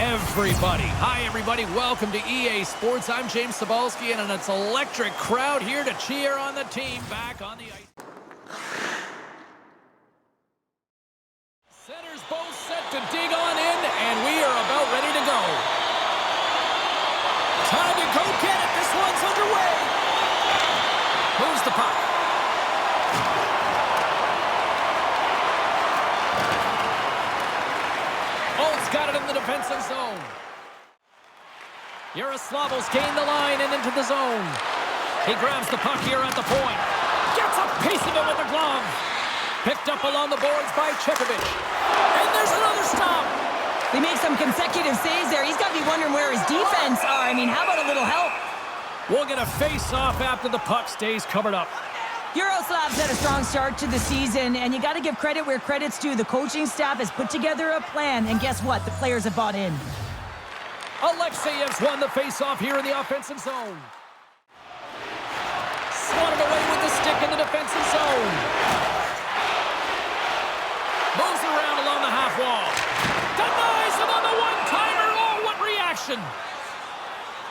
everybody. Hi, everybody. Welcome to EA Sports. I'm James Cybulski, and it's an electric crowd here to cheer on the team back on the ice. Centers both set to dig on in, and we are about ready to go. Time to go get it. This one's underway. Moves the puck. Got it in the defensive zone. Yaroslav gained the line and into the zone. He grabs the puck here at the point. Gets a piece of it with the glove. Picked up along the boards by Chekovich. And there's another stop. They make some consecutive saves there. He's got to be wondering where his defense are. I mean, how about a little help? We'll get a face-off after the puck stays covered up. Yaroslav's had a strong start to the season, and you got to give credit where credit's due. The coaching staff has put together a plan, and guess what? The players have bought in. Alexeyev's won the face-off here in the offensive zone. Swatted away with the stick in the defensive zone. Moves around along the half wall. Denies him on the one-timer. Oh, what reaction!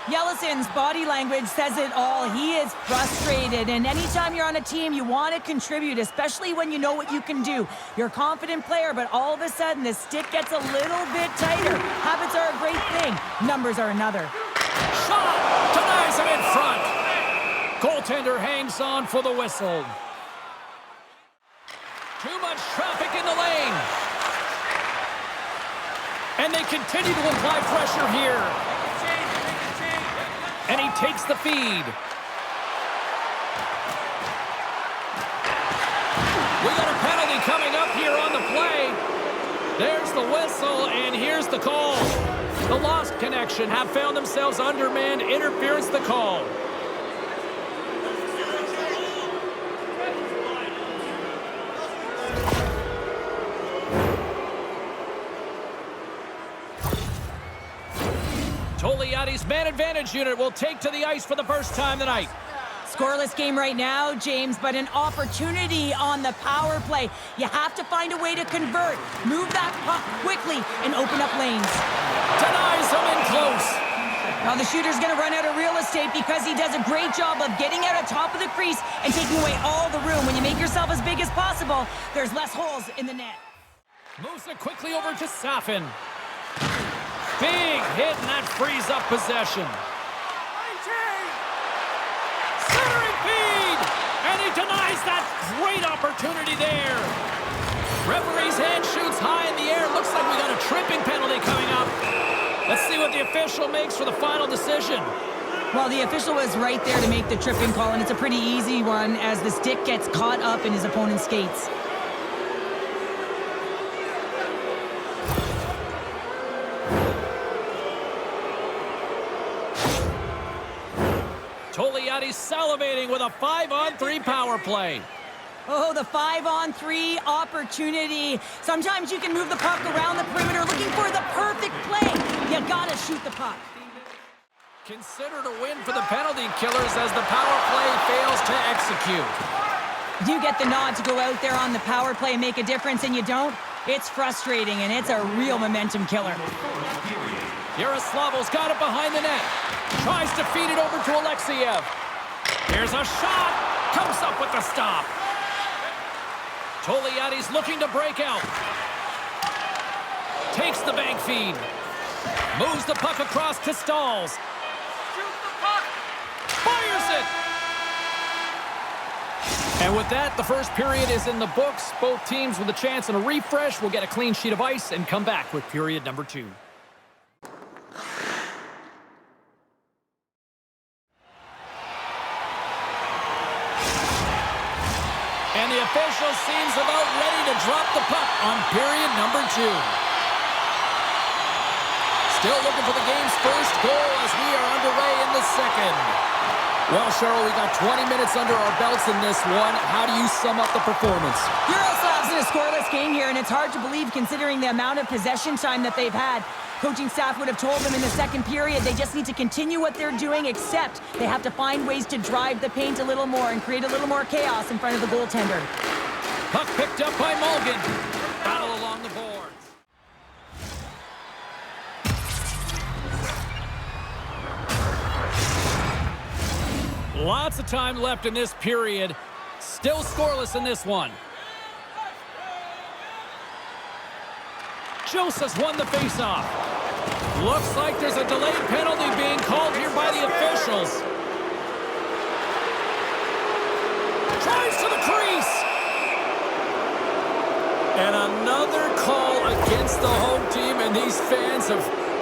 Yelison's body language says it all. He is frustrated, and anytime you're on a team, you want to contribute, especially when you know what you can do. You're a confident player, but all of a sudden, the stick gets a little bit tighter. Habits are a great thing. Numbers are another. Shot! Denies him in front. Goaltender hangs on for the whistle. Too much traffic in the lane. And they continue to apply pressure here. And he takes the feed. We got a penalty coming up here on the play. There's the whistle, and here's the call. The lost connection have found themselves undermanned. Interference the call. Tolyatti's man advantage unit will take to the ice for the first time tonight. Scoreless game right now, James, but an opportunity on the power play. You have to find a way to convert. Move that puck quickly and open up lanes. Denies him in close. Now the shooter's going to run out of real estate because he does a great job of getting out on top of the crease and taking away all the room. When you make yourself as big as possible, there's less holes in the net. Moves it quickly over to Safin. Big hit, and that frees up possession. Centering feed! And he denies that great opportunity there. Referee's hand shoots high in the air. Looks like we got a tripping penalty coming up. Let's see what the official makes for the final decision. Well, the official was right there to make the tripping call, and it's a pretty easy one as the stick gets caught up in his opponent's skates. Tolyatti salivating with a 5-on-3 power play. Oh, the 5-on-3 opportunity. Sometimes you can move the puck around the perimeter looking for the perfect play. You gotta shoot the puck. Considered a win for the penalty killers as the power play fails to execute. You get the nod to go out there on the power play and make a difference, and you don't. It's frustrating, and it's a real momentum killer. Yaroslav's got it behind the net. Tries to feed it over to Alexeyev. Here's a shot. Comes up with the stop. Tolyatti's looking to break out. Takes the bank feed. Moves the puck across to Stalls. Fires it. And with that, the first period is in the books. Both teams with a chance and a refresh will get a clean sheet of ice and come back with period number 2. And the official seems about ready to drop the puck on period number 2. Still looking for the game's first goal as we are underway in the second. Well, Cheryl, we got 20 minutes under our belts in this one. How do you sum up the performance? Yaroslav's in a scoreless game here, and it's hard to believe considering the amount of possession time that they've had. Coaching staff would have told them in the second period they just need to continue what they're doing, except they have to find ways to drive the paint a little more and create a little more chaos in front of the goaltender. Puck picked up by Mulligan. Battle along the boards. Lots of time left in this period. Still scoreless in this one. Joseph's won the faceoff. Looks like there's a delayed penalty being called here by the officials. Tries to the crease. And another call against the home team, and these fans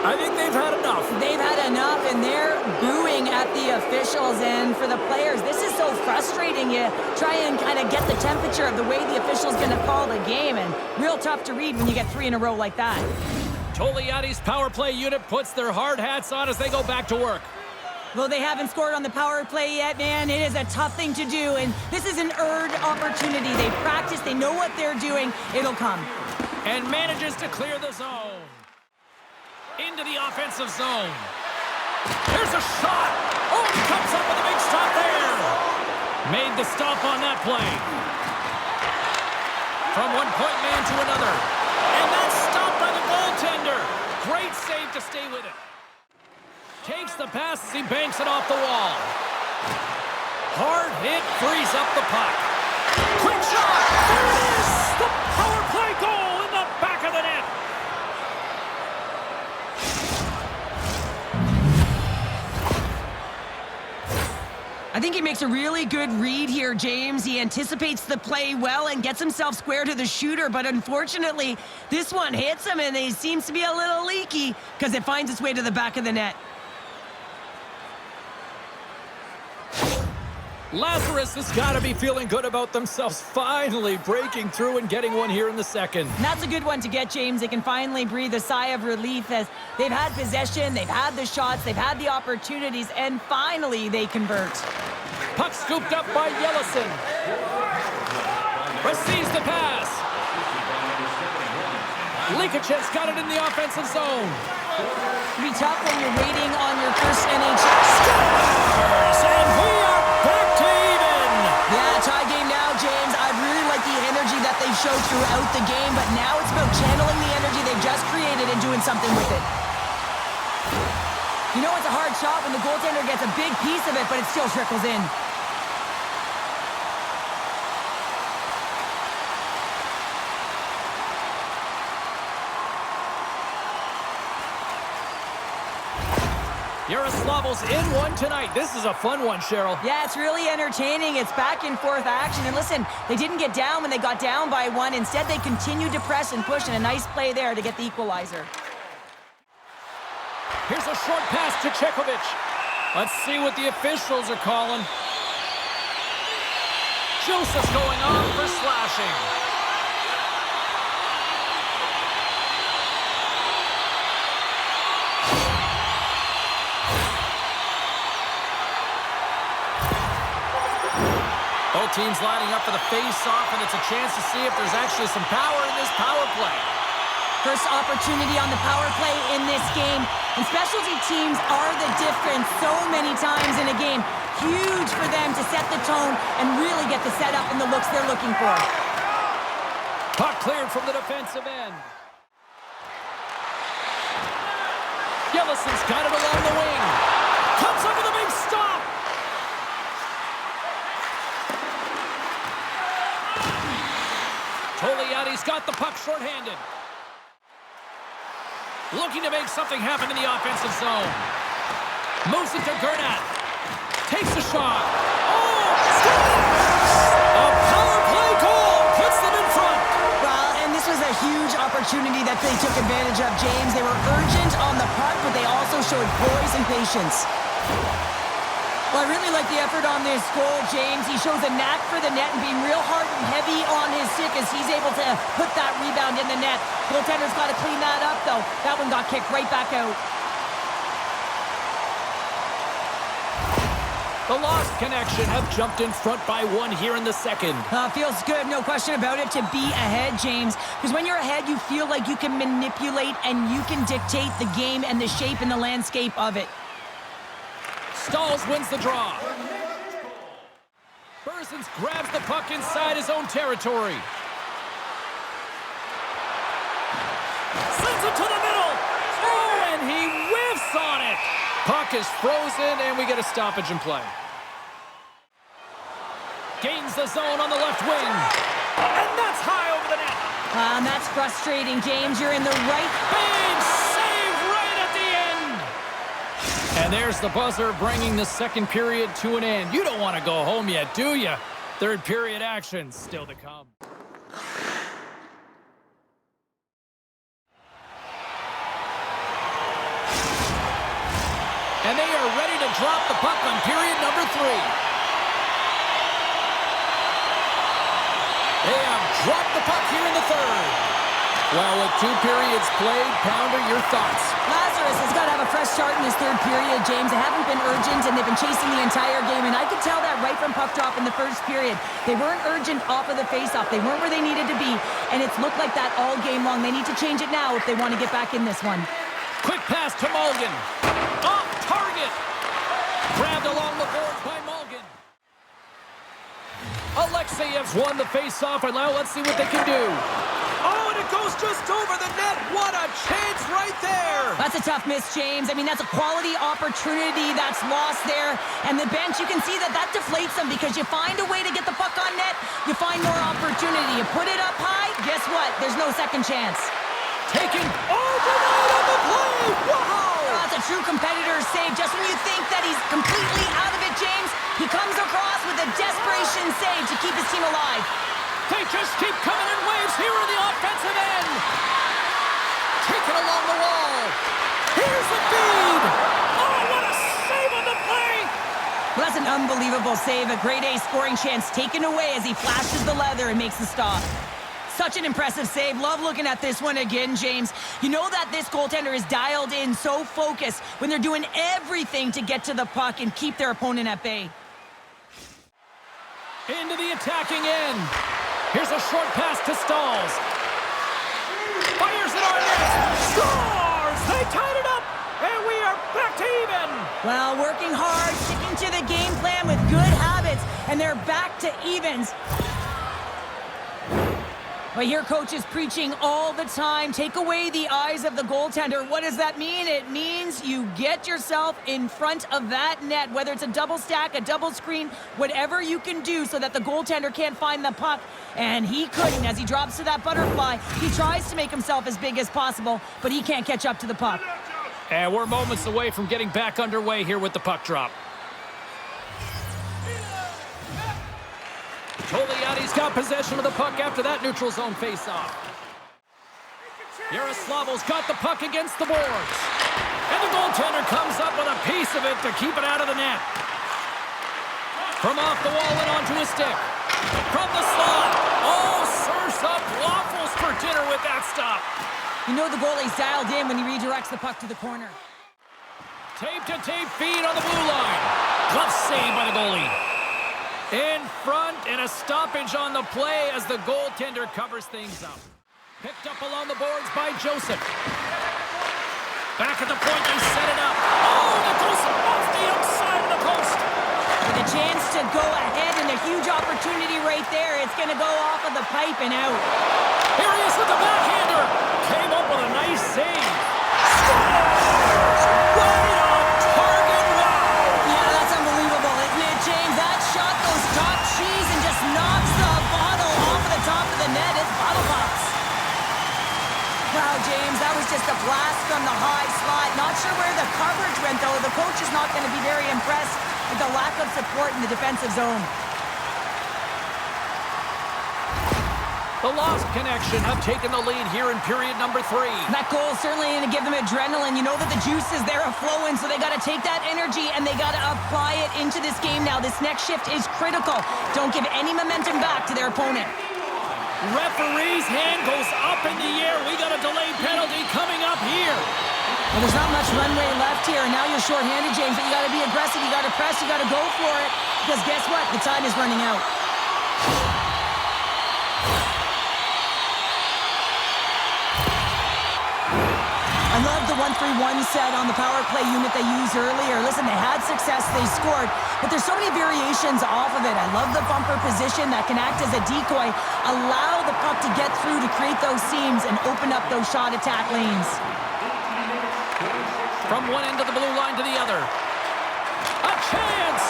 I think they've had enough. They've had enough, and they're booing at the officials. And for the players, this is so frustrating. You try and kind of get the temperature of the way the official's going to call the game, and real tough to read when you get 3 in a row like that. Tolyatti's power play unit puts their hard hats on as they go back to work. Though they haven't scored on the power play yet, man, it is a tough thing to do, and this is an earned opportunity. They practice, they know what they're doing. It'll come. And manages to clear the zone. Into the offensive zone. Here's a shot. Oh, he comes up with a big stop there. Made the stop on that play. From one point man to another. And that's stopped by the goaltender. Great save to stay with it. Takes the pass as he banks it off the wall. Hard hit, frees up the puck. Quick shot. There it is. The power play goal in the back of the net. I think he makes a really good read here, James. He anticipates the play well and gets himself square to the shooter, but unfortunately, this one hits him, and he seems to be a little leaky because it finds its way to the back of the net. Lazarus has got to be feeling good about themselves, finally breaking through and getting one here in the second. And that's a good one to get, James. They can finally breathe a sigh of relief as they've had possession, they've had the shots, they've had the opportunities, and finally they convert. Puck scooped up by Yaroslav. Receives the pass. Likacek's got it in the offensive zone. It'll be tough when you're waiting on your first NHL. Scores! And we are back to even. Yeah, tie game now, James. I really like the energy that they showed throughout the game, but now it's about channeling the energy they've just created and doing something with it. You know it's a hard shot when the goaltender gets a big piece of it, but it still trickles in. Yaroslav's in one tonight. This is a fun one, Cheryl. Yeah, it's really entertaining. It's back and forth action. And listen, they didn't get down when they got down by 1. Instead, they continued to press and push, and a nice play there to get the equalizer. Here's a short pass to Chekovic. Let's see what the officials are calling. Joseph's going on for slashing. Both teams lining up for the face-off, and it's a chance to see if there's actually some power in this power play. First opportunity on the power play in this game. And specialty teams are the difference so many times in a game. Huge for them to set the tone and really get the setup and the looks they're looking for. Puck cleared from the defensive end. Yellison's got it along the wing. Comes up with a big stop. Tolyatti's got the puck shorthanded. Looking to make something happen in the offensive zone. Moves it to Gernat. Takes a shot. Oh! Scores! A power play goal puts them in front. Well, and this was a huge opportunity that they took advantage of, James. They were urgent on the puck, but they also showed poise and patience. Well, I really like the effort on this goal, James. He shows a knack for the net and being real hard and heavy on his stick as he's able to put that rebound in the net. Goaltender's got to clean that up, though. That one got kicked right back out. The Lost Connection have jumped in front by 1 here in the second. Feels good, no question about it, to be ahead, James. Because when you're ahead, you feel like you can manipulate and you can dictate the game and the shape and the landscape of it. Stalls wins the draw. Berzins grabs the puck inside his own territory. Sends it to the middle. Oh, and he whiffs on it. Puck is frozen, and we get a stoppage in play. Gains the zone on the left wing. And that's high over the net. And that's frustrating, James. You're in the right... Big save right at the end. And there's the buzzer bringing the second period to an end. You don't want to go home yet, do you? Third period action still to come. And they are ready to drop the puck on period number 3. They have dropped the puck here in the third. Well, with 2 periods played, Pounder, your thoughts? Lazarus has got to have a fresh start in this third period, James. They haven't been urgent, and they've been chasing the entire game, and I could tell that right from puck drop in the first period. They weren't urgent off of the faceoff. They weren't where they needed to be, and it's looked like that all game long. They need to change it now if they want to get back in this one. Quick pass to Malgin. Off target. Grabbed along the boards by Malgin. Alexeyev's won the faceoff, and now let's see what they can do. Oh, and it goes just over the net. What a chance right there. That's a tough miss, James. I mean, that's a quality opportunity that's lost there. And the bench, you can see that deflates them because you find a way to get the puck on net, you find more opportunity. You put it up high, guess what? There's no second chance. Taking overnight on the play. Wow. That's a true competitor's save. Just when you think that he's completely out of it, James, he comes across with a desperation save to keep his team alive. They just keep coming in waves here in the offensive end. Taken along the wall. Here's the feed. Oh, what a save on the play. Well, that's an unbelievable save. A grade A scoring chance taken away as he flashes the leather and makes the stop. Such an impressive save. Love looking at this one again, James. You know that this goaltender is dialed in, so focused when they're doing everything to get to the puck and keep their opponent at bay. Into the attacking end. Here's a short pass to Stalls. Fires it on net. Scores! They tied it up, and we are back to even. Well, working hard, sticking to the game plan with good habits, and they're back to evens. But here, coach is preaching all the time. Take away the eyes of the goaltender. What does that mean? It means you get yourself in front of that net, whether it's a double stack, a double screen, whatever you can do so that the goaltender can't find the puck. And he couldn't. As he drops to that butterfly, he tries to make himself as big as possible, but he can't catch up to the puck. And we're moments away from getting back underway here with the puck drop. Tolyatti's got possession of the puck after that neutral zone faceoff. Yaroslav's got the puck against the boards. And the goaltender comes up with a piece of it to keep it out of the net. From off the wall and onto his stick. From the slot. Oh, serves up waffles for dinner with that stop. You know the goalie's dialed in when he redirects the puck to the corner. Tape-to-tape feed on the blue line. Glove save by the goalie. In front, and a stoppage on the play as the goaltender covers things up. Picked up along the boards by Joseph. Back at the point, they set it up. Oh, that goes off the outside of the post. With a chance to go ahead and a huge opportunity right there. It's going to go off of the pipe and out. Here he is with the backhander. Came up with a nice save. Scores! Right on target. Wow! Yeah, that's unbelievable, isn't it, James? That shot goes top cheese and just knocks the bottle off of the top of the net. It's bottle pops. Wow, James, that was just a blast from the high slot. Not sure where the coverage went, though. The coach is not going to be very impressed with the lack of support in the defensive zone. The Lost Connection have taken the lead here in period number 3. That goal certainly going to give them adrenaline. You know that the juice is there flowing, so they got to take that energy and they got to apply it into this game now. This next shift is critical. Don't give any momentum back to their opponent. Referee's hand goes up in the air. We got a delayed penalty coming up here. Well, there's not much runway left here, and now you're shorthanded, James, but you got to be aggressive. You got to press. You got to go for it, because guess what? The time is running out. I love the 1-3-1 set on the power play unit they used earlier. Listen, they had success, they scored, but there's so many variations off of it. I love the bumper position that can act as a decoy, allow the puck to get through to create those seams and open up those shot attack lanes. From one end of the blue line to the other. A chance!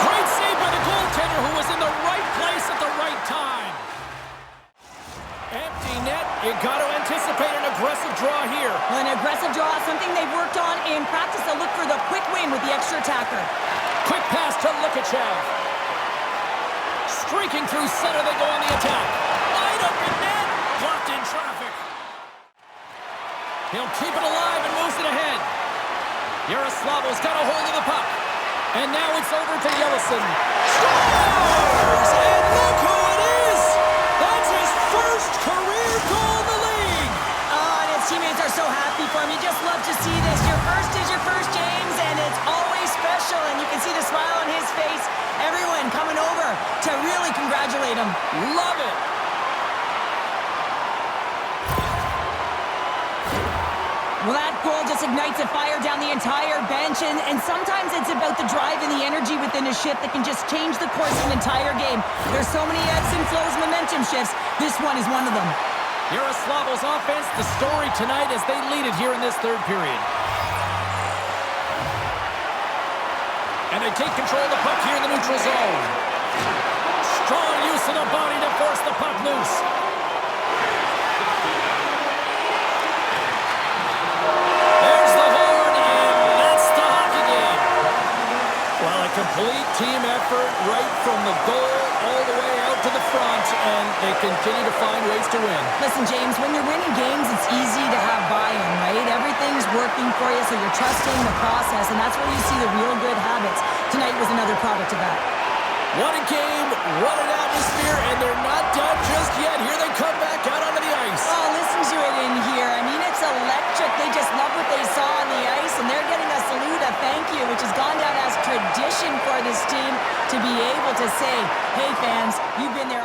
Great save by the goaltender who was in the right place at the right time. Empty net. You got to anticipate an aggressive draw here. Well, an aggressive draw, something they've worked on in practice. They'll look for the quick win with the extra attacker. Quick pass to Lokomotiv. Streaking through center, they go on the attack. Wide open net. Blocked in traffic. He'll keep it alive and moves it ahead. Yaroslav's got a hold of the puck. And now it's over to Yaroslav. Scores! And look who it is! That's his first career goal in the league! Oh, and his teammates are so happy for him. You just love to see this. Your first is your first, James, and it's always special. And you can see the smile on his face. Everyone coming over to really congratulate him. Love it! Well, that goal just ignites a fire down the entire bench, and sometimes it's about the drive and the energy within a shift that can just change the course of an entire game. There's so many ebbs and flows, momentum shifts. This one is one of them. Yaroslav's offense, the story tonight as they lead it here in this third period. And they take control of the puck here in the neutral zone. Strong use of the body to force the puck loose. There's the horn, and that's the hockey game. Well, a complete team effort right from the goal all the way out to the front, and they continue to find ways to win. Listen, James, when you're winning games, it's easy to have buy-in, right? Everything's working for you, so you're trusting the process, and that's where you see the real good habits. Tonight was another product of that. What a game, what an atmosphere, and they're not done just yet. Here they come back out onto the ice. Oh, listen to it in here. I mean, it's electric. They just love what they saw on the ice, and they're getting a salute, a thank you, which has gone down as tradition for this team to be able to say, hey, fans, you've been there